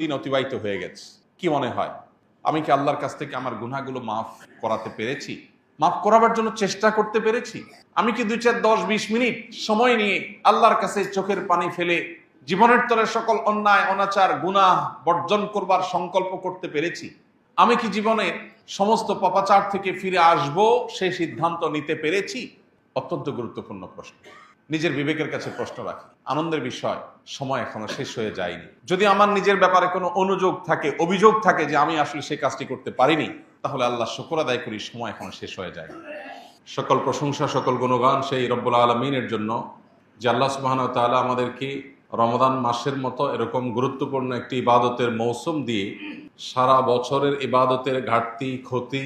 দিন অতিবাহিত হয়ে গেছে। কি মনে হয়, আমি কি আল্লাহর কাছ থেকে আমার গুনাহগুলো মাফ করাতে পেরেছি? মাফ করাবার জন্য চেষ্টা করতে পেরেছি? আমি কি 2, 4, 10, 20 মিনিট সময় নিয়ে আল্লাহর কাছে চোখের পানি ফেলে জীবনের তরে সকল অন্যায় অনাচার গুনাহ বর্জন করবার সংকল্প করতে পেরেছি? আমি কি জীবনের সমস্ত পাপাচার থেকে ফিরে আসব সেই সিদ্ধান্ত নিতে পেরেছি? অত্যন্ত গুরুত্বপূর্ণ প্রশ্ন। নিজের বিবেকের কাছে প্রশ্ন রাখি। আনন্দের বিষয়, সময় এখনো শেষ হয়ে যায়নি। যদি আমার নিজের ব্যাপারে কোনো অনুযোগ থাকে, অভিযোগ থাকে যে আমি আসলে সেই কাজটি করতে পারিনি, তাহলে আল্লাহ শুকর আদায় করি, সময় এখনো শেষ হয়ে যায়। সকল প্রশংসা, সকল গুণগান সেই রব্বুল আলামিনের জন্য, যে আল্লাহ সুবহানাহু ওয়া তাআলা আমাদেরকে রমাদান মাসের মতো এরকম গুরুত্বপূর্ণ একটি ইবাদতের মৌসুম দিয়ে সারা বছরের ইবাদতের ঘাটতি, ক্ষতি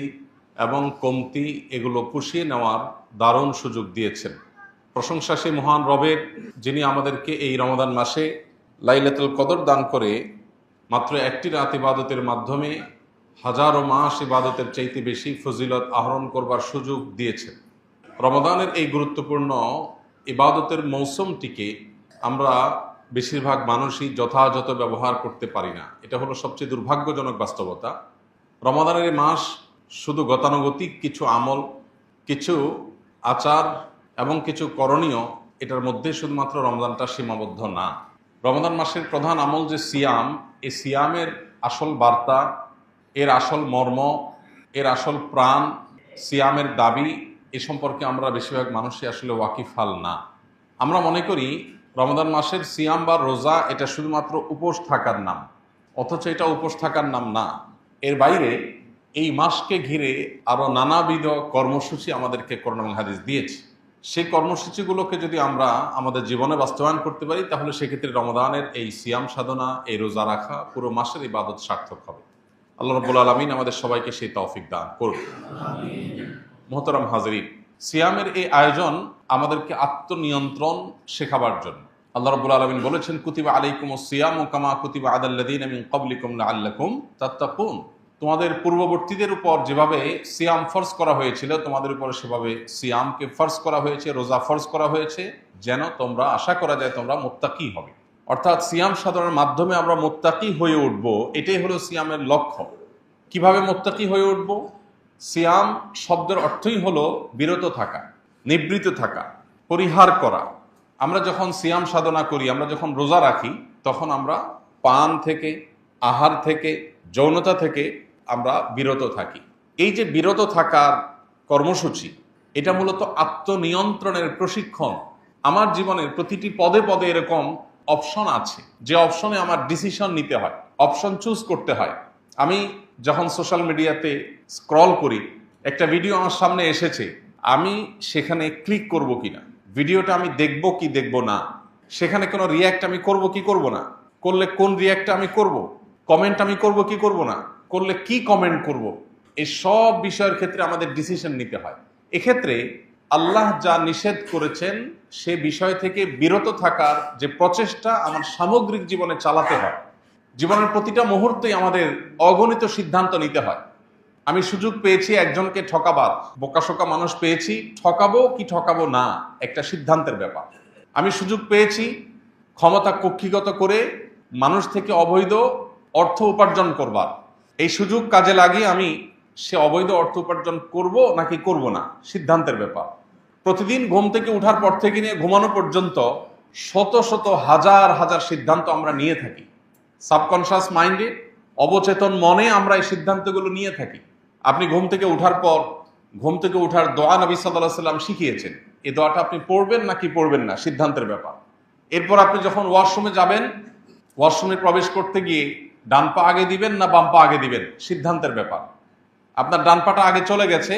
এবং কমতি এগুলো পুষিয়ে নেওয়ার দারুণ সুযোগ দিয়েছেন। প্রশংসা সেই মহান রবের, যিনি আমাদেরকে এই রমাদান মাসে লাইলাতুল কদর দান করে মাত্র একটি রাত ইবাদতের মাধ্যমে হাজারো মাস ইবাদতের চাইতে বেশি ফজিলত আহরণ করবার সুযোগ দিয়েছেন। রমাদানের এই গুরুত্বপূর্ণ ইবাদতের মৌসুমটিকে আমরা বেশিরভাগ মানুষই যথাযথ ব্যবহার করতে পারি না। এটা হলো সবচেয়ে দুর্ভাগ্যজনক বাস্তবতা। রমাদানের এই মাস শুধু গতানুগতিক কিছু আমল, কিছু আচার এবং কিছু করণীয়, এটার মধ্যে শুধুমাত্র রমজানটা সীমাবদ্ধ না। রমজান মাসের প্রধান আমল যে সিয়াম, এই সিয়ামের আসল বার্তা, এর আসল মর্ম, এর আসল প্রাণ, সিয়ামের দাবি, এ সম্পর্কে আমরা বেশিরভাগ মানুষই আসলে ওয়াকিফাল না। আমরা মনে করি রমজান মাসের সিয়াম বা রোজা এটা শুধুমাত্র উপোস থাকার নাম, অথচ এটা উপোস থাকার নাম না। এর বাইরে এই মাসকে ঘিরে আরও নানাবিধ কর্মসূচি আমাদেরকে কোরআন এবং হাদিস দিয়েছে। সেই কর্মসূচিগুলোকে যদি আমরা আমাদের জীবনে বাস্তবায়ন করতে পারি, তাহলে সেক্ষেত্রে রমাদানের এই সিয়াম সাধনা, এই রোজা রাখা, পুরো মাসের ইবাদত সার্থক হবে। আল্লাহ রাব্বুল আলামিন আমাদের সবাইকে সেই তৌফিক দান করুন। মুহতারাম হাজরিন, সিয়ামের এই আয়োজন আমাদেরকে আত্মনিয়ন্ত্রণ শেখাবার জন্য। আল্লাহ রাব্বুল আলামিন বলেছেন, কুতিবা আলাইকুমুস সিয়ামু কামা কুতিবা আলাল লাযীনা মিন ক্বাবলিকুম লাআল্লাকুম তাত্তাকুন। তোমাদের পূর্ববর্তীদের উপর যেভাবে সিয়াম ফরজ করা হয়েছিল, তোমাদের উপর সেভাবে সিয়ামকে ফরজ করা হয়েছে, রোজা ফরজ করা হয়েছে, যেন তোমরা আশা করা যায় তোমরা মুত্তাকি হবে। অর্থাৎ সিয়াম সাধনার মাধ্যমে আমরা মুত্তাকি হয়ে উঠব, এটাই হলো সিয়ামের লক্ষ্য। কিভাবে মুত্তাকি হয়ে উঠব? সিয়াম শব্দের অর্থই হলো বিরত থাকা, নিবৃত থাকা, পরিহার করা। আমরা যখন সিয়াম সাধনা করি, আমরা যখন রোজা রাখি, তখন আমরা পান থেকে, আহার থেকে, যৌনতা থেকে আমরা বিরত থাকি। এই যে বিরত থাকার কর্মসূচি, এটা মূলত আত্মনিয়ন্ত্রণের প্রশিক্ষণ। আমার জীবনের প্রতিটি পদে পদে এরকম অপশন আছে, যে অপশনে আমার ডিসিশন নিতে হয়, অপশন চুজ করতে হয়। আমি যখন সোশ্যাল মিডিয়াতে স্ক্রল করি, একটা ভিডিও আমার সামনে এসেছে, আমি সেখানে ক্লিক করব কিনা, ভিডিওটা আমি দেখব কি দেখব না, সেখানে কোনো রিয়্যাক্ট আমি করব কি করব না, করলে কোন রিয়্যাক্টটা আমি করব, কমেন্ট আমি করব কি করব না, করলে কি কমেন্ট করব, এই সব বিষয়ের ক্ষেত্রে আমাদের ডিসিশন নিতে হয়। এক্ষেত্রে আল্লাহ যা নিষেধ করেছেন সে বিষয় থেকে বিরত থাকার যে প্রচেষ্টা আমার সামগ্রিক জীবনে চালাতে হয়। জীবনের প্রতিটা মুহূর্তেই আমাদের অগণিত সিদ্ধান্ত নিতে হয়। আমি সুযোগ পেয়েছি একজনকে ঠকাবার, বোকাশোকা মানুষ পেয়েছি, ঠকাবো কি ঠকাবো না একটা সিদ্ধান্তের ব্যাপার। আমি সুযোগ পেয়েছি ক্ষমতা কক্ষিগত করে মানুষ থেকে অবৈধ অর্থ উপার্জন করবার, এই সুযোগ কাজে লাগিয়ে আমি সে অবৈধ অর্থ উপার্জন করব নাকি করব না, সিদ্ধান্তের ব্যাপার। প্রতিদিন ঘুম থেকে ওঠার পর থেকে নিয়ে ঘুমানো পর্যন্ত শত শত হাজার হাজার সিদ্ধান্ত আমরা নিয়ে থাকি। সাবকনশিয়াস মাইন্ডে, অবচেতন মনে আমরা এই সিদ্ধান্তগুলো নিয়ে থাকি। আপনি ঘুম থেকে ওঠার পর ঘুম থেকে ওঠার দোয়া নবী সাল্লাল্লাহু আলাইহি সাল্লাম শিখিয়েছেন, এই দোয়াটা আপনি পড়বেন নাকি পড়বেন না, সিদ্ধান্তের ব্যাপার। এরপর আপনি যখন ওয়াশরুমে যাবেন, ওয়াশরুমে প্রবেশ করতে গিয়ে ডান পা আগে দিবেন না বাম পা আগে দিবেন, সিদ্ধান্তের ব্যাপার। আপনার ডান পাটা আগে চলে গেছে,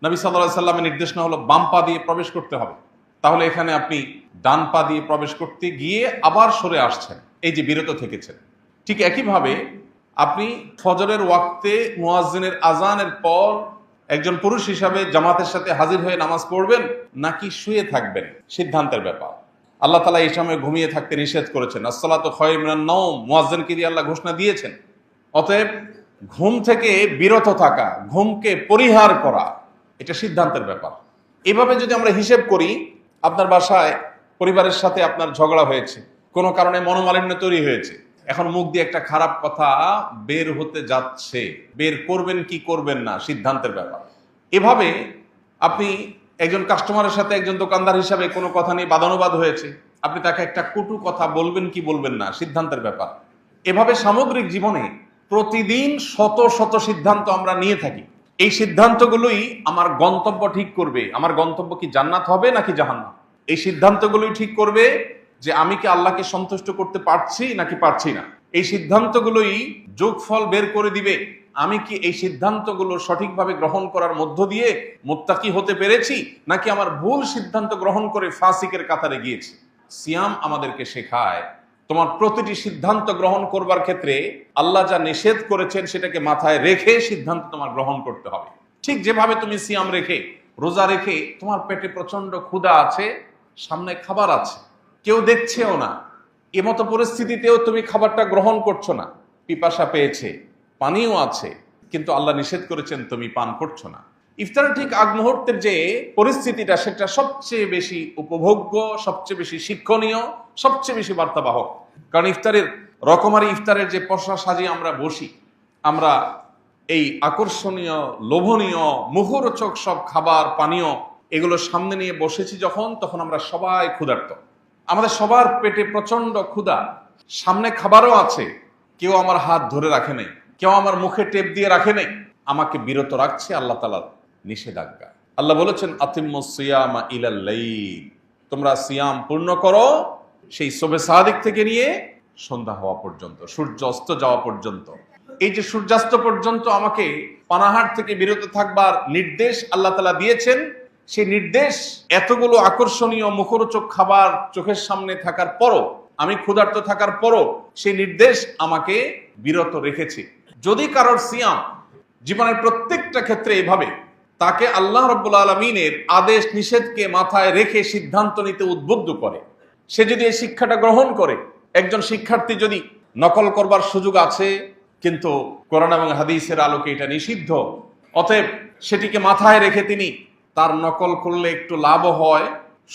নবী সাল্লাল্লাহু আলাইহি সাল্লামের নির্দেশনা হলো বাম পা দিয়ে প্রবেশ করতে হবে, তাহলে এখানে আপনি ডান পা দিয়ে প্রবেশ করতে গিয়ে আবার সরে আসছেন, এই যে বিরত থেকেছেন। ঠিক একইভাবে আপনি ফজরের ওয়াক্তে মুয়াজ্জিনের আজানের পর একজন পুরুষ হিসাবে জামাতের সাথে হাজির হয়ে নামাজ পড়বেন নাকি শুয়ে থাকবেন, সিদ্ধান্তের ব্যাপার। আল্লাহ তাআলা এই সময় ঘুমিয়ে থাকতে নিষেধ করেছেন, আসসালাতু খায়রুম মিনান নাওম, মুয়াজ্জিনকে দিয়ে আল্লাহ ঘোষণা দিয়েছেন। অতএব ঘুম থেকে বিরত থাকা, ঘুমকে পরিহার করা, এটা সিদ্ধান্তের ব্যাপার। এভাবে যদি আমরা হিসেব করি, আপনার বাসায় পরিবারের সাথে আপনার ঝগড়া হয়েছে, কোনো কারণে মনোমালিন্য তৈরি হয়েছে, এখন মুখ দিয়ে একটা খারাপ কথা বের হতে যাচ্ছে, বের করবেন কি করবেন না সিদ্ধান্তের ব্যাপার। এভাবে আপনি একজন কাস্টমারের সাথে একজন দোকানদার হিসাবে কোনো কথা নিয়ে বাদানুবাদ হয়েছে, আপনি তাকে একটা কটু কথা বলবেন কি বলবেন না সিদ্ধান্তের ব্যাপার। এভাবে সামগ্রিক জীবনে প্রতিদিন শত শত সিদ্ধান্ত আমরা নিয়ে থাকি। এই সিদ্ধান্তগুলোই আমার গন্তব্য ঠিক করবে, আমার গন্তব্য কি জান্নাত হবে নাকি জাহান্নাম। এই সিদ্ধান্তগুলোই ঠিক করবে যে আমি কি আল্লাহকে সন্তুষ্ট করতে পারছি নাকি পারছি না। এই সিদ্ধান্তগুলোই যোগফল বের করে দিবে আমি কি এই সিদ্ধান্তগুলো সঠিকভাবে গ্রহণ করার মধ্য দিয়ে মুত্তাকি হতে পেরেছি নাকি আমার ভুল সিদ্ধান্ত গ্রহণ করে ফাসিকের কাতারে গিয়েছি। সিয়াম আমাদেরকে শেখায় তোমার প্রতিটি সিদ্ধান্ত গ্রহণ করবার ক্ষেত্রে আল্লাহ যা নিষেধ করেছেন সেটাকে মাথায় রেখে সিদ্ধান্ত তোমার গ্রহণ করতে হবে। ঠিক যেভাবে তুমি সিয়াম রেখে, রোজা রেখে তোমার পেটে প্রচন্ড ক্ষুধা আছে, সামনে খাবার আছে, কেউ দেখছেও না, এমতো পরিস্থিতিতেও তুমি খাবারটা গ্রহণ করছো না, পিপাসা পেয়েছে, পানিও আছে, কিন্তু আল্লাহ নিষেধ করেছেন তুমি পান করছো না। ইফতারের ঠিক আগ মুহূর্তের যে পরিস্থিতিটা সেটা সবচেয়ে বেশি উপভোগ্য, সবচেয়ে বেশি শিক্ষণীয়, সবচেয়ে বেশি বার্তাবাহক। কারণ ইফতারের যে পসরা সাজিয়ে আমরা বসি, আমরা এই আকর্ষণীয়, লোভনীয়, মুখরোচক সব খাবার পানীয় এগুলো সামনে নিয়ে বসেছি যখন, তখন আমরা সবাই ক্ষুধার্ত, আমাদের সবার পেটে প্রচন্ড ক্ষুধা, সামনে খাবারও আছে, কেউ আমার হাত ধরে রাখে নাই, কেউ আমার মুখে টেপ দিয়ে রাখে নাই, আমাকে বিরত রাখছে আল্লাহ তাআলার নিষেধাজ্ঞা। আল্লাহ বলেছেন আতিম্মুস সিয়ামা ইলাল লাইল, তোমরা সিয়াম পূর্ণ করো সেই সুবহে সাদিক থেকে নিয়ে সন্ধ্যা হওয়া পর্যন্ত, সূর্য অস্ত যাওয়া পর্যন্ত। এই যে সূর্যাস্ত পর্যন্ত আমাকে পানাহার থেকে বিরত থাকবার নির্দেশ আল্লাহ তাআলা দিয়েছেন, সেই নির্দেশ এতগুলো আকর্ষণীয় মুখরোচক খাবার চোখের সামনে থাকার পরও, আমি ক্ষুধার্ত থাকার পরও সেই নির্দেশ আমাকে বিরত রেখেছে। যদি কারোর সিয়াম জীবনের প্রত্যেকটা ক্ষেত্রে এভাবে তাকে আল্লাহ রাব্বুল আলামিনের আদেশ নিষেধকে মাথায় রেখে সিদ্ধান্ত নিতে উদ্বুদ্ধ করে, সে যদি এই শিক্ষাটা গ্রহণ করে, একজন শিক্ষার্থী যদি নকল করবার সুযোগ আছে কিন্তু কোরআন এবং হাদিসের আলোকে এটা নিষিদ্ধ, অতএব সেটিকে মাথায় রেখে তিনি তার নকল করলে একটু লাভও হয়,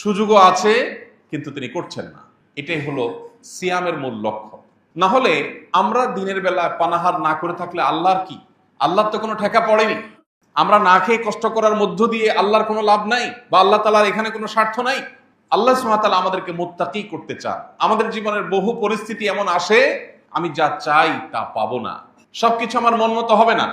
সুযোগও আছে, কিন্তু তিনি করছেন না। এটাই হলো সিয়ামের মূল লক্ষ্য। না হলে আমরা দিনের বেলা পানাহার না করে থাকলে আল্লাহর কি? আল্লাহর তো কোনো ঠেকা পড়েনি। আমরা না খেয়ে কষ্ট করার মধ্য দিয়ে আল্লাহর কোনো লাভ নাই, বা আল্লাহ তাআলার এখানে কোনো স্বার্থ নাই। আল্লাহ সুবহানাহু ওয়া তাআলা আমাদেরকে মুত্তাকি করতে চান। আমাদের জীবনের বহু পরিস্থিতি এমন আসে, আমি যা চাই তা পাবো না, সবকিছু আমার মন মতো হবে না,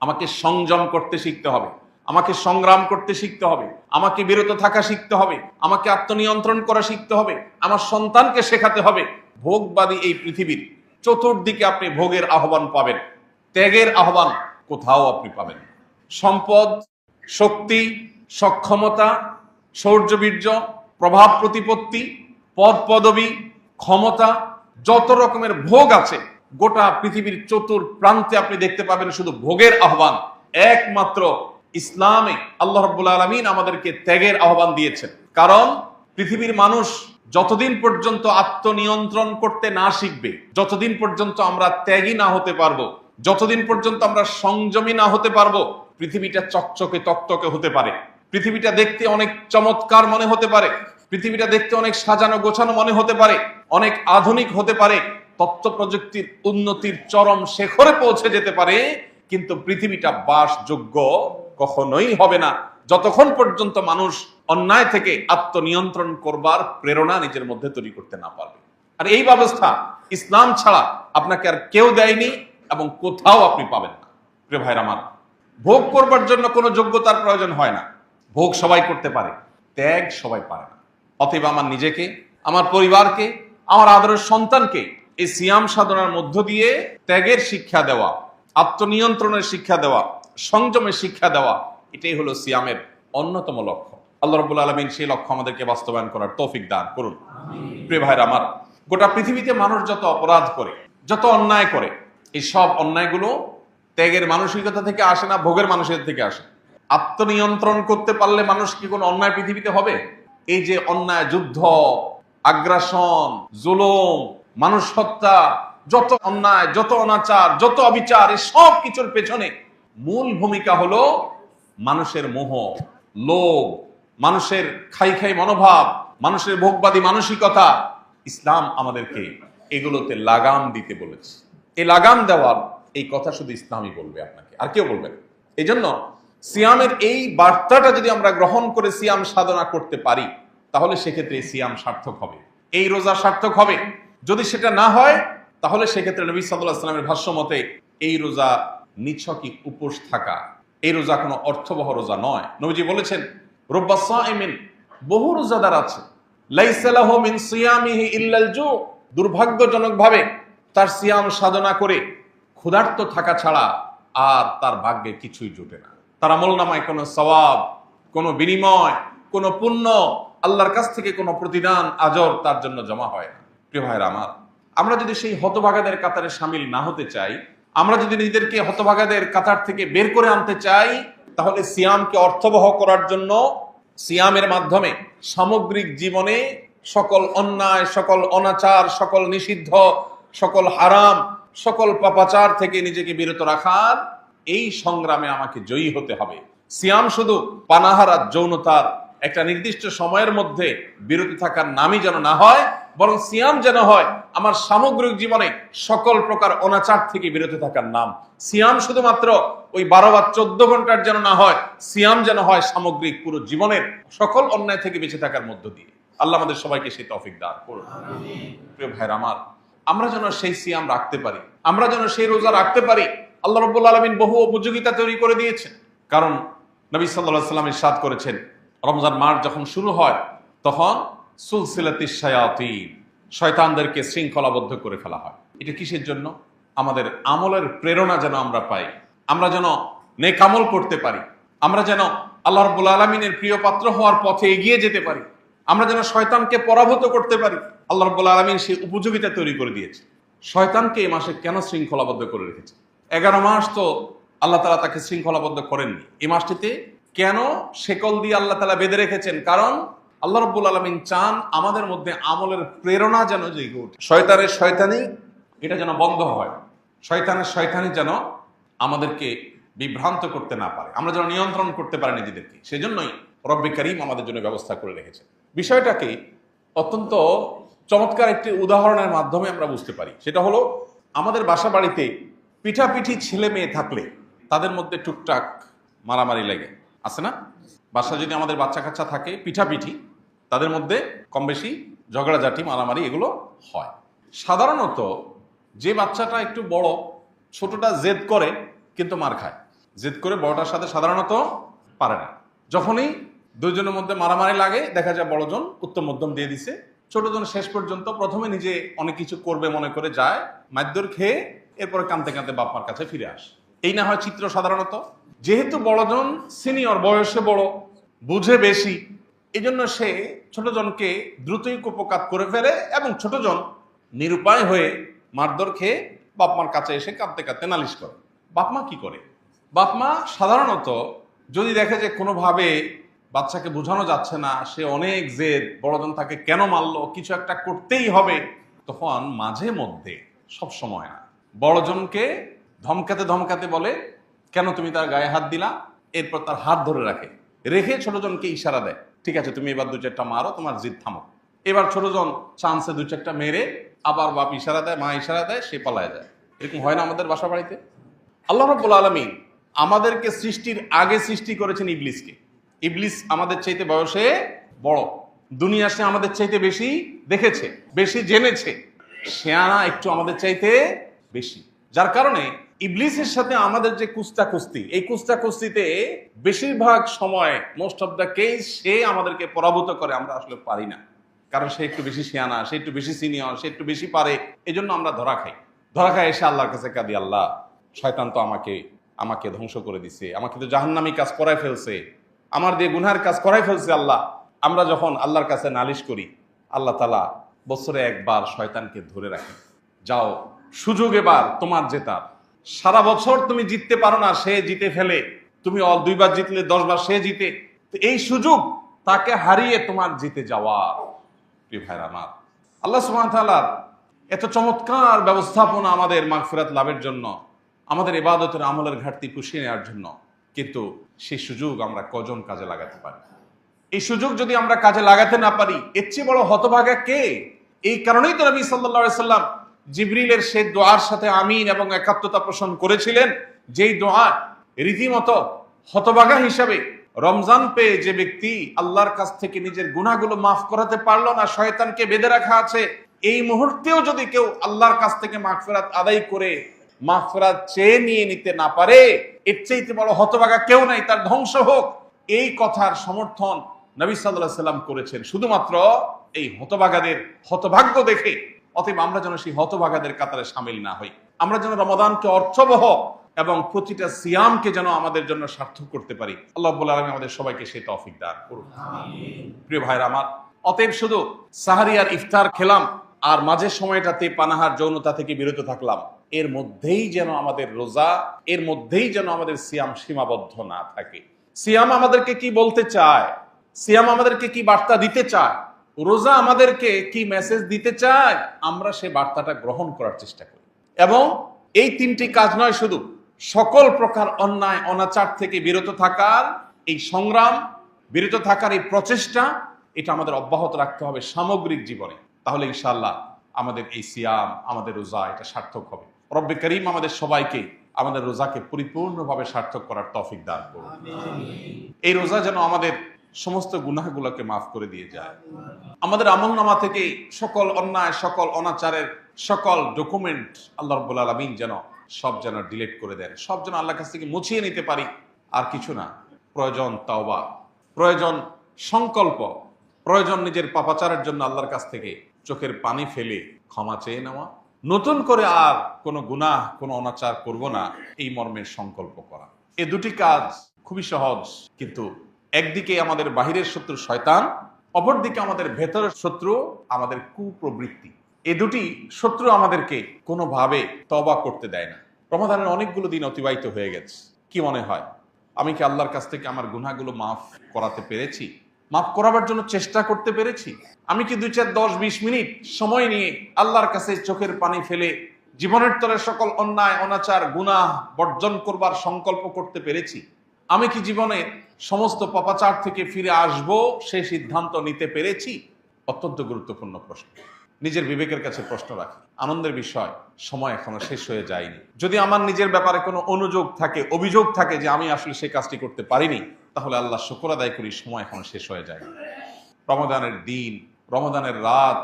আমাকে সংযম করতে শিখতে হবে, আমাকে সংগ্রাম করতে শিখতে হবে, আমাকে বিরত থাকা শিখতে হবে, আমাকে আত্মনিয়ন্ত্রণ করা শিখতে হবে, আমার সন্তানকে শেখাতে হবে। ভোগবাদী এই পৃথিবীর চতুর্দিকে আপনি ভোগের আহ্বান পাবেন, ত্যাগের আহ্বান কোথাও আপনি পাবেন। সম্পদ, শক্তি, সক্ষমতা, শৌর্যবীর্য, প্রভাব প্রতিপত্তি, পদ পদবী, ক্ষমতা, যত রকমের ভোগ আছে গোটা পৃথিবীর চতুর প্রান্তে আপনি দেখতে পাবেন শুধু ভোগের আহ্বান। একমাত্র ইসলামে আল্লাহ রাব্বুল আলামিন আমাদেরকে ত্যাগের আহ্বান দিয়েছেন। কারণ পৃথিবীর মানুষ যতদিন পর্যন্ত আত্মনিয়ন্ত্রণ করতে না শিখবে, যতদিন পর্যন্ত আমরা ত্যাগী না হতে পারবো, যতদিন পর্যন্ত আমরা সংযমী না হতে পারবো, পৃথিবীটা চকচকে তকতকে হতে পারে, পৃথিবীটা দেখতে অনেক চমৎকার মনে হতে পারে, পৃথিবীটা দেখতে অনেক সাজানো গোছানো মনে হতে পারে, অনেক আধুনিক হতে পারে, তথ্য প্রযুক্তির উন্নতির চরম শেখরে পৌঁছে যেতে পারে, কিন্তু পৃথিবীটা বাসযোগ্য কখনোই হবে না যতক্ষণ পর্যন্ত মানুষ অন্যায় থেকে আত্মনিয়ন্ত্রণ করবার প্রেরণা নিজের মধ্যে তৈরি করতে না পারবে। আর এই ব্যবস্থা ইসলাম ছাড়া আপনাকে আর কেউ দেয়নি এবং কোথাও আপনি পাবেন না। প্রিয় ভাইরা আমার, ভোগ করবার জন্য কোনো যোগ্যতার প্রয়োজন হয় না, ভোগ সবাই করতে পারে, ত্যাগ সবাই পারে না। অতএব আমার নিজেকে, আমার পরিবারকে, আমার আদরের সন্তানকে এই সিয়াম সাধনার মধ্য দিয়ে ত্যাগের শিক্ষা দেওয়া, আত্মনিয়ন্ত্রণের শিক্ষা দেওয়া, সংযমের শিক্ষা দেওয়া, এটাই হলো সিয়ামের অন্যতম লক্ষ্য। আল্লাহ রাব্বুল আলামিন সেই লক্ষ্য আমাদেরকে বাস্তবায়ন করার তৌফিক দান করুন। প্রিয় ভাইরা আমার, গোটা পৃথিবীতে মানুষ যত অপরাধ করে, যত অন্যায় করে, এই সব অন্যায়গুলো ত্যাগের মানসিকতা থেকে আসে না, ভোগের মানসিকতা থেকে আসে। আত্মনিয়ন্ত্রণ করতে পারলে মানুষ কি কোনো অন্যায় পৃথিবীতে হবে? এই যে অন্যায়, যুদ্ধ, আগ্রাসন, জুলুম, মানুষ হত্যা, যত অন্যায়, যত অনাচার, যত অবিচার, এই সব কিছুর পেছনে মূল ভূমিকা হলো মানুষের মোহ, লোভ, মানুষের খাই খাই মনোভাব, মানুষের ভোগবাদী মানসিকতা। ইসলাম আমাদেরকে এগুলোতে লাগাম দিতে বলেছে। এই লাগাম দেওয়ার এই কথা শুধু ইসলামই বলবে আপনাকে, আর কেউ বলবে না। এই জন্য সিয়ামের এই বার্তাটা যদি আমরা গ্রহণ করে সিয়াম সাধনা করতে পারি, তাহলে সেক্ষেত্রে সিয়াম সার্থক হবে, এই রোজা সার্থক হবে। যদি সেটা না হয়, তাহলে সেক্ষেত্রে নবী সাল্লাল্লাহু আলাইহি ওয়াসাল্লামের ভাষ্য মতে এই রোজা নিছকই উপোস থাকা, এই রোজা কোনো অর্থবহ রোজা নয়। নবীজি বলেছেন, রুব্বা সাইমিন, বহু রোজাদার আছে, লাইসা লাহু মিন সিয়ামিহি ইল্লাল জু, দুর্ভাগ্যজনকভাবে তার সিয়াম সাধনা করে ক্ষুধার্ত থাকা ছাড়া আর তার ভাগ্যে কিছুই জুটে না। তার আমলনামায় কোনো সওয়াব, কোনো বিনিময়, কোনো পুণ্য, আল্লাহর কাছ থেকে কোনো প্রতিদান আজর তার জন্য জমা হয় না। প্রিয় ভাইরা আমার, আমরা যদি সেই হতভাগাদের কাতারে সামিল না হতে চাই, আমরা যদি নিজেদেরকে হতভাগাদের কাতার থেকে বের করে আনতে চাই, তাহলে সিয়ামকে অর্থবহ করার জন্য সিয়ামের মাধ্যমে সামগ্রিক জীবনে সকল অন্যায়, সকল অনাচার, সকল নিষিদ্ধ, সকল হারাম, সকল পাপাচার থেকে নিজেকে বিরত রাখার এই সংগ্রামে আমাকে জয়ী হতে হবে। সিয়াম শুধু পানাহার যৌনতার একটা নির্দিষ্ট সময়ের মধ্যে বিরত থাকার নামই যেন না হয়, বরং সিয়াম যেন হয় আমার সামগ্রিক জীবনে সকল প্রকার অনাচার থেকে বিরত থাকার নাম। সিয়াম শুধুমাত্র ওই 12 বা 14 ঘন্টার যেন না হয়, সিয়াম যেন হয় সামগ্রিক পুরো জীবনের সকল অন্যায় থেকে বেঁচে থাকার মধ্য দিয়ে। আল্লাহ আমাদের সবাইকে সেই তৌফিক দান করুন। প্রিয় ভাইরা আমার, আমরা যেন সেই সিয়াম রাখতে পারি, আমরা যেন সেই রোজা রাখতে পারি, আল্লাহ রাব্বুল আলামিন বহু উপযোগিতা তৈরি করে দিয়েছেন। কারণ নবী সাল্লাল্লাহু আলাইহি ওয়াসাল্লাম ইরশাদ করেছেন, রমজান মাস যখন শুরু হয় তখন সুলসিলাতিশ শায়াতিন, শয়তানদেরকে শৃঙ্খলাবদ্ধ করে ফেলা হয়। এটা কিসের জন্য? আমাদের আমলের প্রেরণা যেন আমরা পাই, আমরা যেন নেক আমল করতে পারি, আমরা যেন আল্লাহ রাব্বুল আলামিনের প্রিয় পাত্র হওয়ার পথে এগিয়ে যেতে পারি, আমরা যেন শয়তানকে পরাভূত করতে পারি। আল্লাহ রাব্বুল আলামিন সেই উপযোগিতা তৈরি করে দিয়েছে। শয়তানকে এই মাসে কেন শৃঙ্খলাবদ্ধ করে রেখেছে? 11 মাস তো আল্লাহ তাআলা তাকে শৃঙ্খলাবদ্ধ করেননি। এই মাসটিতে কেন শেকল দিয়ে আল্লাহ তাআলা বেঁধে রেখেছেন? কারণ আল্লাহ রাব্বুল আলামিন চান আমাদের মধ্যে আমলের প্রেরণা যেন জেগে ওঠে, শয়তানের শয়তানি এটা যেন বন্ধ হয়, শয়তানের শয়তানি যেন আমাদেরকে বিভ্রান্ত করতে না পারে, আমরা যেন নিয়ন্ত্রণ করতে পারি নিজেদেরকে। সেজন্যই রব্বে কারীম আমাদের জন্য ব্যবস্থা করে রেখেছে। বিষয়টাকে অত্যন্ত চমৎকার একটি উদাহরণের মাধ্যমে আমরা বুঝতে পারি। সেটা হলো, আমাদের বাসা বাড়িতে পিঠাপিঠি ছেলে মেয়ে থাকলে তাদের মধ্যে টুকটাক মারামারি লেগে আছে না? বাসা যদি আমাদের বাচ্চা কাচ্চা থাকে, পিঠাপিঠি তাদের মধ্যে কম বেশি ঝগড়াঝাটি, মারামারি এগুলো হয়। সাধারণত যে বাচ্চাটা একটু বড়, ছোটটা জেদ করে কিন্তু মার খায়, জেদ করে বড়টার সাথে সাধারণত পারে না। যখনই দুইজনের মধ্যে মারামারি লাগে, দেখা যায় বড়জন উত্তম মধ্যম দিয়ে দিছে, ছোটজন শেষ পর্যন্ত প্রথমে নিজে অনেক কিছু করবে মনে করে যায়, মারধর খেয়ে এরপরে কাঁদতে কাঁদতে বাপ মার কাছে ফিরে আসে। এই না হয় চিত্র সাধারণত। যেহেতু বড়জন সিনিয়র, বয়সে বড়, বুঝে বেশি, এই জন্য সে ছোটজনকে দ্রুতই কুপকাত করে ফেলে এবং ছোটজন নিরুপায় হয়ে মারধর খেয়ে বাপ মার কাছে এসে কাঁদতে কাঁদতে নালিশ করে। বাপ মা কি করে? বাপ মা সাধারণত যদি দেখে যে কোনোভাবে বাচ্চাকে বোঝানো যাচ্ছে না, সে অনেক জেদ, বড়জন তাকে কেন মারলো, কিছু একটা করতেই হবে, তখন মাঝে মধ্যে, সব সময় না, বড়জনকে ধমকাতে ধমকাতে বলে, কেন তুমি তার গায়ে হাত দিলা? এরপর তার হাত ধরে রেখে ছোটজনকে ইশারা দেয়, ঠিক আছে তুমি এবার 2-4টা মারো, তোমার জিদ থামো। এবার ছোটজন চান্সে 2-4টা মেরে আবার বাপ ইশারা দেয়, মা ইশারা দেয়, সে পালায় যায়। এরকম হয় না আমাদের বাসা বাড়িতে? আল্লাহ রাব্বুল আলামিন আমাদেরকে সৃষ্টির আগে সৃষ্টি করেছেন ইবলিসকে। ইবলিস আমাদের চাইতে বয়সে বড়, দুনিয়া সে আমাদের চাইতে বেশি দেখেছে, বেশি জেনেছে, শেয়ানা একটু আমাদের চাইতে বেশি। যার কারণে ইবলিসের সাথে আমাদের যে কুস্তি, এই কুস্তিতে বেশিরভাগ সময়, মোস্ট অফ দ্য কেস, সে আমাদেরকে পরাভূত করে, আমরা আসলে পারি না। কারণ সে একটু বেশি শেয়ানা, সে একটু বেশি সিনিয়র, সে একটু বেশি পারে, এজন্য আমরা ধরা খাই। এসে আল্লাহর কাছে কাঁদি, আল্লাহ শয়তান তো আমাকে ধ্বংস করে দিছে, আমাকে তো জাহান্নামী কাজ করায় ফেলছে, আমার দিয়ে গুনহার কাজ করাই ফেলছে। আল্লাহ, আমরা যখন আল্লাহর কাছে নালিশ করি, আল্লাহ তাআলা বছরে একবার শয়তানকে ধরে রাখে, যাও সুযোগ এবার তোমার জেতার, সারা বছর তুমি জিততে পারো না, সে জিতে ফেলে, তুমি 2 বার জিতলে 10 বার সে জিতে, তো এই সুযোগ তাকে হারিয়ে তোমার জিতে যাওয়া। প্রিয় ভাইরা আমার, আল্লাহ সুবহানাহু ওয়া তাআলা এত চমৎকার ব্যবস্থাপনা আমাদের মাগফিরাত লাভের জন্য, আমাদের ইবাদতের আমলের ঘাটতি পুষিয়ে নেওয়ার জন্য, কিন্তু সেই সুযোগ আমরা কজন কাজে লাগাতে পারি? এই সুযোগ যদি আমরা কাজে লাগাতে না পারি, এর চেয়ে বড় হতভাগা কে এই কারণেই তো নবী সাল্লাল্লাহু আলাইহি সাল্লাম জিবরিলের সেই দোয়ার সাথে আমিন এবং একাত্মতা পোষণ করেছিলেন, যেই দোয়া রীতিমতো হতভাগা হিসাবে রমজান পেয়ে যে ব্যক্তি আল্লাহর কাছ থেকে নিজের গুনাহগুলো মাফ করাতে পারলো না, শয়তানকে বেঁধে রাখা আছে, এই মুহূর্তেও যদি কেউ আল্লাহর কাছ থেকে মাগফিরাত আদায় করে মাগফিরাত চেয়ে নিয়ে নিতে না পারে, এর চাইতে বড় হতভাগা কেউ নাই, তার ধ্বংস হোক। এই কথার সমর্থন নবী সাল্লাল্লাহু আলাইহি সাল্লাম করেছেন শুধুমাত্র এই হতভাগাদের হতভাগ্য দেখে। অতএব আমরা যেন সেই হতভাগাদের কাতারে শামিল না হই। আমরা যেন রমাদানকে অর্থবহ এবং প্রতিটা সিয়ামকে যেন আমাদের জন্য সার্থক করতে পারি। আল্লাহ রাব্বুল আলামিন আমাদের সবাইকে সেই তৌফিক দান করুন। প্রিয় ভাইরা আমার, অতএব শুধু সাহারি আর ইফতার খেলাম আর মাঝের সময়টাতে পানাহার যৌনতা থেকে বিরত থাকলাম, এর মধ্যেই যেন আমাদের রোজা, এর মধ্যেই যেন আমাদের সিয়াম সীমাবদ্ধ না থাকে। সিয়াম আমাদেরকে কি বলতে চায়, সিয়াম আমাদেরকে কি বার্তা দিতে চায়, রোজা আমাদেরকে কি মেসেজ দিতে চায়, আমরা সেই বার্তাটা গ্রহণ করার চেষ্টা করি। এবং এই তিনটি কাজ নয়, শুধু সকল প্রকার অন্যায় অনাচার থেকে বিরত থাকার এই সংগ্রাম, বিরত থাকার এই প্রচেষ্টা, এটা আমাদের অব্যাহত রাখতে হবে সামগ্রিক জীবনে। তাহলে ইনশাআল্লাহ আমাদের এই সিয়াম, আমাদের রোজা এটা সার্থক হবে। রব্বে করিম আমাদের সবাইকে আমাদের রোজাকে পরিপূর্ণভাবে সার্থক করার তৌফিক দান করুন। এই রোজা যেন আমাদের সমস্ত গুনাহগুলোকে মাফ করে দিয়ে যায়। আমাদের আমলনামা থেকে সকল অন্যায়, সকল অনাচারের সকল ডকুমেন্ট আল্লাহ রাব্বুল আলামিন যেন সব যেন ডিলিট করে দেন, সব যেন আল্লাহর কাছ থেকে মুছিয়ে নিতে পারি। আর কিছু না, প্রয়োজন তাওবা, প্রয়োজন সংকল্প, প্রয়োজন নিজের পাপাচারের জন্য আল্লাহর কাছ থেকে চোখের পানি ফেলে ক্ষমা চেয়ে নেওয়া, নতুন করে আর কোনো গুনাহ, কোনো অনাচার করব না, এই মর্মের সংকল্প করা। এই দুটি কাজ খুবই সহজ, কিন্তু একদিকে আমাদের বাহিরের শত্রু শয়তান, অপরদিকে আমাদের ভেতরের শত্রু আমাদের কুপ্রবৃত্তি। এই দুটি শত্রু আমাদেরকে কোনোভাবে তওবা করতে দেয় না। রমাদানের অনেকগুলো দিন অতিবাহিত হয়ে গেছে, কি মনে হয় আমি কি আল্লাহর কাছ থেকে আমার গুনাহগুলো মাফ করাতে পেরেছি, মাফ করাবার জন্য চেষ্টা করতে পেরেছি? আমি কি 2, 4, 10, 20 মিনিট সময় নিয়ে আল্লাহর কাছে চোখের পানি ফেলে জীবনের তরে সকল অন্যায় অনাচার গুনাহ বর্জন করবার সংকল্প করতে পেরেছি? আমি কি জীবনে সমস্ত পাপাচার থেকে ফিরে আসব সেই সিদ্ধান্ত নিতে পেরেছি? অত্যন্ত গুরুত্বপূর্ণ প্রশ্ন। নিজের বিবেকের কাছে প্রশ্ন রাখি। আনন্দের বিষয়, সময় এখনো শেষ হয়ে যায়নি। যদি আমার নিজের ব্যাপারে কোনো অনুযোগ থাকে, অভিযোগ থাকে যে আমি আসলে সেই কাজটি করতে পারিনি, তাহলে আল্লাহ শুকর আদায় করি, সময় এখনো শেষ হয়ে যায়নি। রমাদানের দিন, রমাদানের রাত,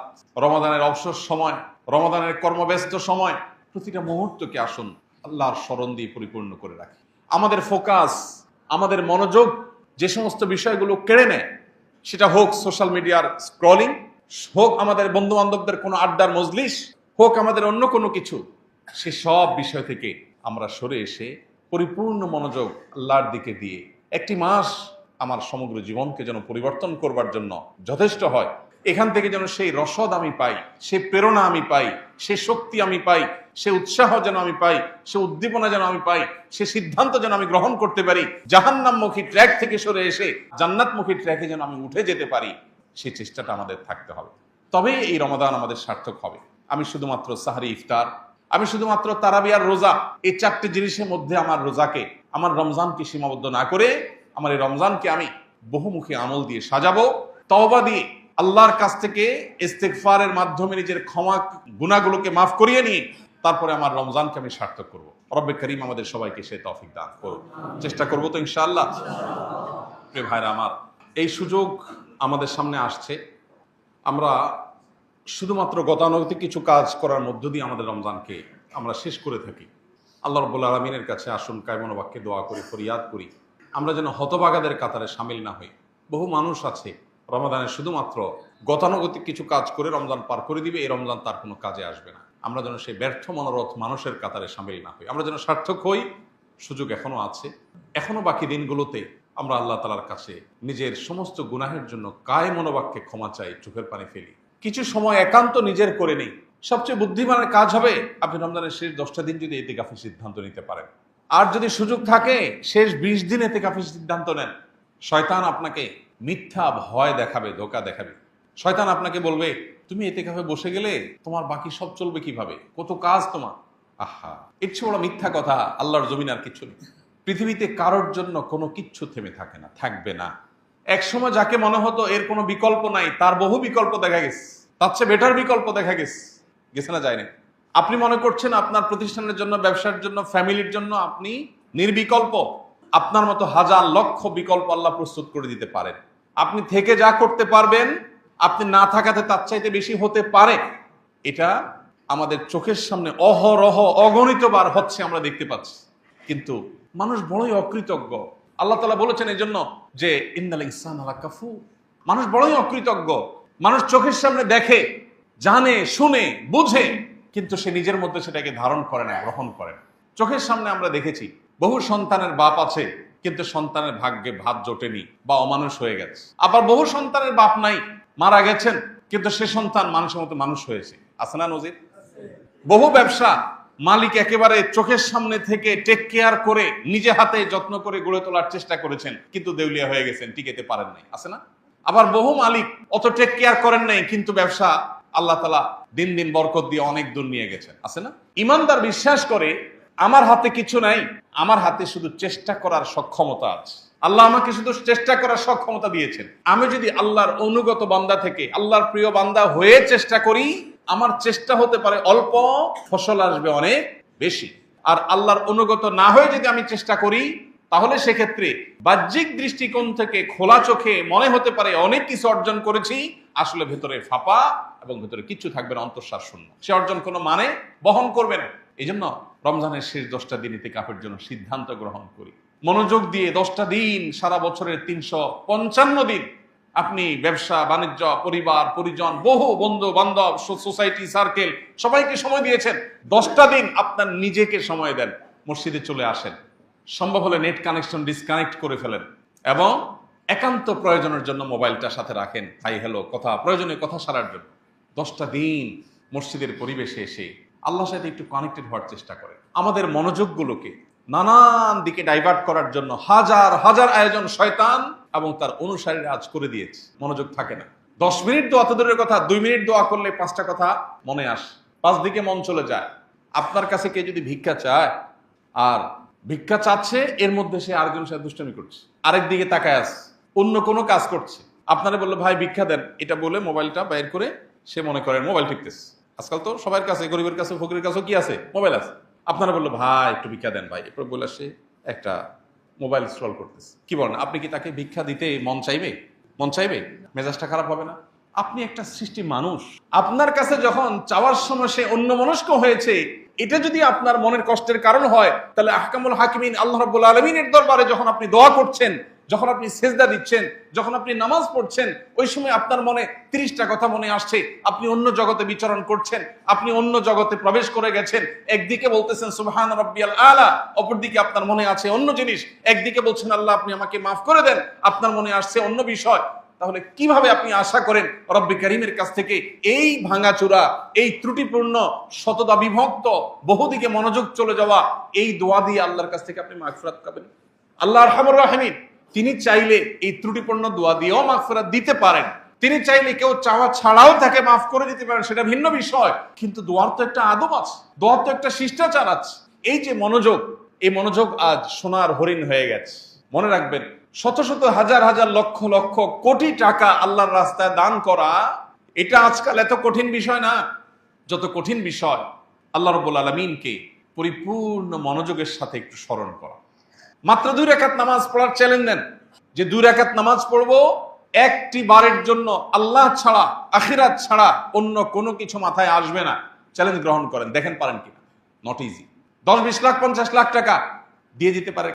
রমাদানের অবসর সময়, রমাদানের কর্মব্যস্ত সময়, প্রতিটা মুহূর্তকে আসুন আল্লাহর স্মরণ দিয়ে পরিপূর্ণ করে রাখি। আমাদের ফোকাস, আমাদের মনোযোগ যে সমস্ত বিষয়গুলো কেড়ে নেয়, সেটা হোক সোশ্যাল মিডিয়ার স্ক্রলিং, হোক আমাদের বন্ধু বান্ধবদের কোনো আড্ডার মজলিস, হোক আমাদের অন্য কোনো কিছু, সে সব বিষয় থেকে আমরা সরে এসে পরিপূর্ণ মনোযোগ আল্লাহর দিকে দিয়ে একটি মাস আমার সমগ্র জীবনকে যেন পরিবর্তন করবার জন্য যথেষ্ট হয়। এখান থেকে যেন সেই রসদ আমি পাই, সেই প্রেরণা আমি পাই, সে শক্তি আমি পাই, সে উৎসাহ যেন আমি পাই, সে উদ্দীপনা যেন আমি পাই, সে সিদ্ধান্ত যেন আমি গ্রহণ করতে পারি, জাহান্নামমুখী ট্র্যাক থেকে সরে এসে জান্নাতমুখী ট্র্যাকে যেন আমি উঠে যেতে পারি, সেই চেষ্টাটা আমাদের থাকতে হবে। তবে এই রমাদান আমাদের সার্থক হবে। আমি শুধুমাত্র সাহারি ইফতার, আমি শুধুমাত্র তারাবি আর রোজা, এই 4টে জিনিসের মধ্যে আমার রোজাকে, আমার রমজানকে সীমাবদ্ধ না করে আমার এই রমজানকে আমি বহুমুখী আমল দিয়ে সাজাবো, তওবা দিয়ে আল্লাহর কাছ থেকে ইস্তেগফারের মাধ্যমে নিজের ক্ষমা গুনাহগুলোকে মাফ করিয়ে নিয়ে তারপরে আমার রমজানকে আমি সার্থক করব। রব্বে করিম আমাদের সবাইকে সেই তৌফিক দান করুন। চেষ্টা করব তো ইনশাআল্লাহ। প্রিয় ভাইরা আমার, এই সুযোগ আমাদের সামনে আসছে। আমরা শুধুমাত্র গতানুগতিক কিছু কাজ করার মধ্য দিয়ে আমাদের রমজানকে আমরা শেষ করে থাকি। আল্লাহ রাব্বুল আলামিনের কাছে আসুন কায়মন বাক্যে দোয়া করি, ফরিয়াদ করি, আমরা যেন হতভাগাদের কাতারে শামিল না হই। বহু মানুষ আছে রমাদানে শুধুমাত্র গতানুগতিক কিছু কাজ করে রমজান পার করে দিবে, এই রমজান তার কোনো কাজে আসবে না। আমরা যেন সেই ব্যর্থ মনোরথ মানুষের কাতারে শামিল না হই, আমরা যেন সার্থক হই। সুযোগ এখনো আছে, এখনো বাকি দিনগুলোতে আমরা আল্লাহ তাআলার কাছে নিজের সমস্ত গুনাহের জন্য কায় মনোবাক্যে ক্ষমা চাই, চোখের পানি ফেলি, কিছু সময় একান্ত নিজের করে নেই। সবচেয়ে বুদ্ধিমানের কাজ হবে আপনি রমজানের শেষ 10টা দিন যদি ইতিকাফের সিদ্ধান্ত নিতে পারেন, আর যদি সুযোগ থাকে শেষ 20 দিন ইতিকাফের সিদ্ধান্ত নেন। শয়তান আপনাকে মিথ্যা ভয় দেখাবে, ধোঁকা দেখাবে। শয়তান আপনাকে বলবে তুমি ইতিকাফে বসে গেলে তোমার বাকি সব চলবে কিভাবে, কত কাজ তোমার। আহা, এর চেয়ে বড় মিথ্যা কথা আল্লাহর জমিন আর কিছু নেই। পৃথিবীতে কারোর জন্য কোনো কিচ্ছু থেমে থাকে না, থাকবে না। একসময় যাকে মনে হতো এর কোনো বিকল্প নাই, তার বহু বিকল্প দেখা গেছে। তার চেয়ে বেটার বিকল্প দেখা গেছে না, যায়নি। আপনি মনে করছেন আপনার প্রতিষ্ঠানের জন্য, ব্যবসার জন্য, ফ্যামিলির জন্য আপনি নির্বিকল্প। আপনার মতো হাজার লক্ষ বিকল্প আল্লাহ প্রস্তুত করে দিতে পারেন। আপনি থেকে যা করতে পারবেন, আপনি না থাকাতে তার চাইতে বেশি হতে পারে। এটা আমাদের চোখের সামনে অহরহ অগণিতবার হচ্ছে, আমরা দেখতে পাচ্ছি। কিন্তু মানুষ বড়ই অকৃতজ্ঞ। আল্লাহ তাআলা বলেছেন এই জন্য যে ইন্নাল ইনসানা লাকাফুর, মানুষ বড়ই অকৃতজ্ঞ। মানুষ চোখের সামনে দেখে, জানে, শুনে, বুঝে, কিন্তু সে নিজের মধ্যে সেটাকে ধারণ করে না, গ্রহণ করে না। চোখের সামনে আমরা দেখেছি বহু সন্তানের বাপ আছে, কিন্তু সন্তানের ভাগ্যে ভাত জোটেনি বা অমানুষ হয়ে গেছে। আবার বহু সন্তানের বাপ নাই, মারা গেছেন, কিন্তু সে সন্তান মানুষের মতো মানুষ হয়েছে। আছে না নজির? বহু ব্যবসা মালিক একেবারে চোখের সামনে থেকে টেক কেয়ার করে নিজে হাতে যত্ন করে গড়ে তোলার চেষ্টা করেছেন, কিন্তু দেউলিয়া হয়ে গেছেন, টিকেতে পারেন নাই। আছে না? আবার বহু মালিক অত টেক কেয়ার করেন নাই, কিন্তু ব্যবসা আল্লাহ তাআলা দিন দিন বরকত দিয়ে অনেক দূর নিয়ে গেছেন। আছে না? ইমানদার বিশ্বাস করে আমার হাতে কিছু নাই, আমার হাতে শুধু চেষ্টা করার সক্ষমতা আছে। আল্লাহ আমাকে শুধু চেষ্টা করার সক্ষমতা দিয়েছেন। আমি যদি আল্লাহর অনুগত বান্দা থেকে আল্লাহর প্রিয় বান্দা হয়ে চেষ্টা করি, আমার চেষ্টা হতে পারে অল্প, ফসল আসবে অনেক বেশি। আর আল্লাহর অনুগত না হয়ে যদি আমি চেষ্টা করি, তাহলে সেক্ষেত্রে বাহ্যিক দৃষ্টিকোণ থেকে খোলা চোখে মনে হতে পারে অনেক কিছু অর্জন করেছি, আসলে ভেতরে ফাঁপা এবং ভেতরে কিচ্ছু থাকবে না, অন্তঃসার শূন্য। সে অর্জন কোনো মানে বহন করবে না। এই জন্য রমজানের শেষ 10টা দিন ইতিকাফের জন্য সিদ্ধান্ত গ্রহণ করি। মনোযোগ দিয়ে 10টা দিন, সারা বছরের 355 দিন আপনি ব্যবসা বাণিজ্য, পরিবার পরিজন, বহু বন্ধু বান্ধব, সোসাইটি সার্কেল, সবাইকে সময় দিয়েছেন। 10টা দিন আপনার নিজেকে সময় দেন। মসজিদে চলে আসেন, সম্ভব হলে নেট কানেকশন ডিসকানেক্ট করে ফেলেন এবং একান্ত প্রয়োজনের জন্য মোবাইলটা সাথে রাখেন। হাই হ্যালো কথা, প্রয়োজনীয় কথা সারার জন্য 10টা দিন মসজিদের পরিবেশে এসে আল্লাহর সাথে একটু কানেক্টেড হওয়ার চেষ্টা করেন। আমাদের মনোযোগগুলোকে নানান দিকে ডাইভার্ট করার জন্য হাজার হাজার আয়োজন শয়তান এবং তার অনুসারীরা আজ করে দিয়েছে। মনোযোগ থাকে না। 10 মিনিট দোয়া তো দূরের কথা, 2 মিনিট দোয়া করলে 5টা কথা মনে আসে, 5 দিকে মন চলে যায়। আপনার কাছে কে যদি ভিক্ষা চায়, আর ভিক্ষা চাচ্ছে, এর মধ্যে সে আরেকজনের সাথে দুষ্টামি করছে, আরেক দিকে তাকায় আছে, অন্য কোনো কাজ করছে। আপনারা বললো ভাই ভিক্ষা দেন, এটা বলে মোবাইলটা বাইর করে সে মনে করেন মোবাইল টিপতেছে। আজকাল তো সবার কাছে, গরিবের কাছে, ফকিরের কাছেও কি আছে? মোবাইল আছে। আপনারা বললো ভাই একটু ভিক্ষা দেন ভাই, এরপর বলে সে একটা মোবাইল স্ক্রল করতেছে। কি বলেন? আপনি কি তাকে ভিক্ষা দিতে মন চাইবে? মন চাইবে? মেজাজটা খারাপ হবে না? আপনি একটা সৃষ্টি মানুষ, আপনার কাছে যখন চাওয়ার সময় সে অন্যমনস্ক হয়েছে, এটা যদি আপনার মনের কষ্টের কারণ হয়, তাহলে আহকামুল হাকিমিন আল্লাহ রাব্বুল আলামিনের দরবারে যখন আপনি দোয়া করছেন, যখন আপনি সেজদা দিচ্ছেন, যখন আপনি নামাজ পড়ছেন, ওই সময় আপনার মনে 30টা কথা মনে আসছে। আপনি অন্য জগতে বিচরণ করছেন, আপনি অন্য জগতে প্রবেশ করে গেছেন। একদিকে বলতেছেন সুবহান রাব্বিয়াল আলা, অপরদিকে আপনার মনে আছে অন্য জিনিস। একদিকে বলছেন আল্লাহ আপনি আমাকে মাফ করে দেন, আপনার মনে আসছে অন্য বিষয়। তাহলে কিভাবে আপনি আশা করেন রব্বে কারীমের কাছ থেকে এই ভাঙাচোরা, এই ত্রুটিপূর্ণ, শতদা বিভক্ত, বহুদিকে মনোযোগ চলে যাওয়া এই দোয়া দিয়ে আল্লাহর কাছ থেকে আপনি মাগফিরাত পাবেন? আল্লাহ আরহামুর রাহিমিন, তিনি চাইলে এই ত্রুটিপূর্ণ দোয়া দিয়েও মাগফিরাত দিতে পারেন। তিনি চাইলে কেউ চাওয়া ছাড়াও তাকে মাফ করে দিতে পারেন, সেটা ভিন্ন বিষয়। কিন্তু দোয়ার তো একটা আদব আছে, দোয়ার তো একটা শিষ্টাচার আছে। এই যে মনোযোগ, এই মনোযোগ আজ সোনার হরিণ হয়ে গেছে। মনে রাখবেন, শত শত হাজার হাজার লক্ষ লক্ষ কোটি টাকা আল্লাহর রাস্তায় দান করা, এটা আজকাল এত কঠিন বিষয় না। যত কঠিন বিষয় আল্লাহ রাব্বুল আলামিনকে পরিপূর্ণ মনোযোগের সাথে একটু স্মরণ করা। মাত্র 2 রাকাত নামাজ পড়ার চ্যালেঞ্জ নেন, যে 2 রাকাত নামাজ পড়বো, একটি বারের জন্য আল্লাহ ছাড়া, আখিরাত ছাড়া অন্য কোনো কিছু মাথায় আসবে না। চ্যালেঞ্জ গ্রহণ করেন, দেখেন পারেন কিনা। Not easy. 10, 20 লাখ, 50 লাখ টাকা দিয়ে দিতে পারে।